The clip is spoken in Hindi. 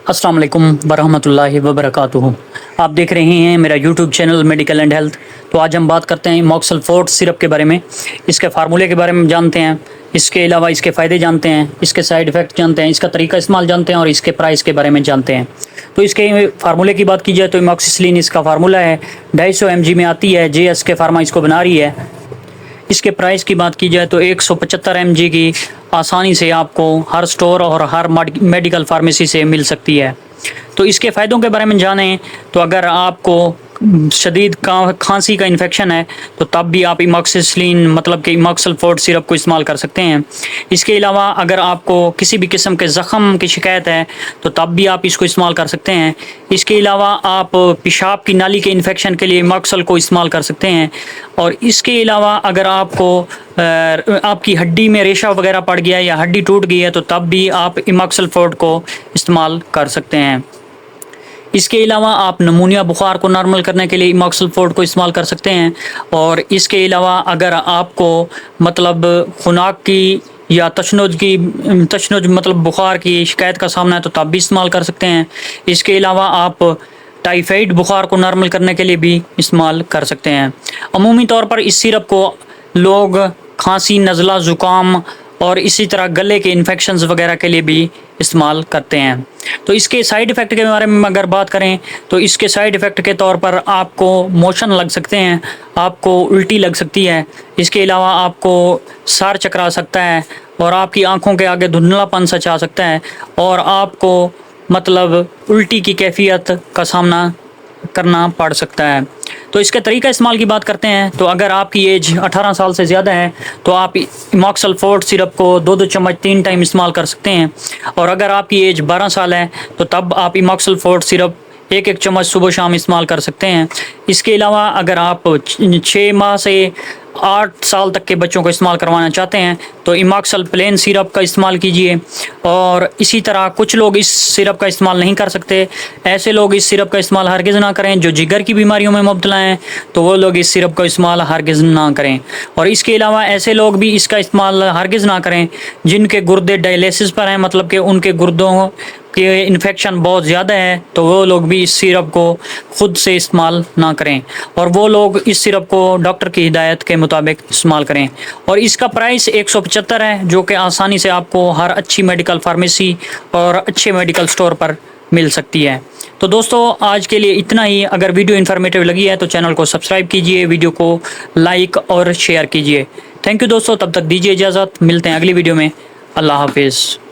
अस्सलाम वालेकुम वरहमतुल्लाहि वबरकातुहू। आप देख रहे हैं मेरा YouTube channel medical and health. तो आज हम बात करते हैं इमोक्सल्फोर्ट सिरप के बारे में, इसके फार्मूले के बारे में जानते हैं, इसके अलावा इसके फ़ायदे जानते हैं, इसके साइड इफ़ेक्ट जानते हैं, इसका तरीका इस्तेमाल जानते हैं और इसके प्राइस के बारे में जानते हैं। तो इसके फार्मूले की बात की जाए तो इमोक्सिसिलिन इसका फार्मूला है, 250 mg में आती है। JSK फार्मा इसको बना रही है। इसके प्राइस की बात की जाए तो 175 mg की आसानी से आपको हर स्टोर और हर मेडिकल फार्मेसी से मिल सकती है। तो इसके फ़ायदों के बारे में जानें तो अगर आपको शदीद खांसी का इन्फेक्शन है तो तब भी आप इमोक्सिसिलिन मतलब कि इमोक्सल्फोर्ट सिरप को इस्तेमाल कर सकते हैं। इसके अलावा अगर आपको किसी भी किस्म के ज़ख़म की शिकायत है तो तब भी आप इसको इस्तेमाल कर सकते हैं। इसके अलावा आप पेशाब की नाली के इन्फेक्शन के लिए इमोक्सल को इस्तेमाल कर सकते हैं। और इसके अलावा अगर आपको आपकी हड्डी में रेशा वगैरह पड़ गया है या हड्डी टूट गई है तो तब भी आप इमोक्सल्फोर्ट को इस्तेमाल कर सकते हैं। इसके अलावा आप नमूनिया बुखार को नॉर्मल करने के लिए इमोक्सल्फोर्ट को इस्तेमाल कर सकते हैं। और इसके अलावा अगर आपको मतलब खुनाक की या तशनुज मतलब बुखार की शिकायत का सामना है तो तब भी इस्तेमाल कर सकते हैं। इसके अलावा आप टाइफाइड बुखार को नॉर्मल करने के लिए भी इस्तेमाल कर सकते हैं। अमूमी तौर पर इस सिरप को लोग खांसी, नज़ला, ज़ुकाम और इसी तरह गले के इन्फेक्शंस वगैरह के लिए भी इस्तेमाल करते हैं। तो इसके साइड इफ़ेक्ट के बारे में अगर बात करें तो इसके साइड इफ़ेक्ट के तौर पर आपको मोशन लग सकते हैं, आपको उल्टी लग सकती है। इसके अलावा आपको सर चकरा सकता है और आपकी आंखों के आगे धुंधलापन सा छा सकता है और आपको मतलब उल्टी की कैफियत का सामना करना पड़ सकता है। तो इसके तरीका इस्तेमाल की बात करते हैं तो अगर आपकी एज 18 साल से ज़्यादा है तो आप इमोक्सल्फोर्ट सिरप को 2-2 चम्मच 3 टाइम इस्तेमाल कर सकते हैं। और अगर आपकी एज 12 साल है तो तब आप इमोक्सल्फोर्ट सिरप 1-1 चम्मच सुबह शाम इस्तेमाल कर सकते हैं। इसके अलावा अगर आप 6 माह से 8 साल तक के बच्चों को इस्तेमाल करवाना चाहते हैं तो इमोक्सल प्लेन सिरप का इस्तेमाल कीजिए। और इसी तरह कुछ लोग इस सिरप का इस्तेमाल नहीं कर सकते, ऐसे लोग इस सिरप का इस्तेमाल हरगिज़ ना करें। जो जिगर की बीमारियों में मुब्तला हैं तो वो लोग इस सिरप का इस्तेमाल हरगिज़ ना करें। और इसके अलावा ऐसे लोग भी इसका इस्तेमाल हरगिज़ ना करें जिनके गुर्दे डायलिसिस पर हैं, मतलब कि उनके गुर्दों के इन्फेक्शन बहुत ज़्यादा है, तो वो लोग भी इस सिरप को ख़ुद से इस्तेमाल ना करें और वो लोग इस सिरप को डॉक्टर की हिदायत के मुताबिक इस्तेमाल करें। और इसका प्राइस 175 है जो कि आसानी से आपको हर अच्छी मेडिकल फार्मेसी और अच्छे मेडिकल स्टोर पर मिल सकती है। तो दोस्तों आज के लिए इतना ही। अगर वीडियो इन्फॉर्मेटिव लगी है तो चैनल को सब्सक्राइब कीजिए, वीडियो को लाइक और शेयर कीजिए। थैंक यू दोस्तों, तब तक दीजिए इजाज़त, मिलते हैं अगली वीडियो में। अल्लाह हाफिज़।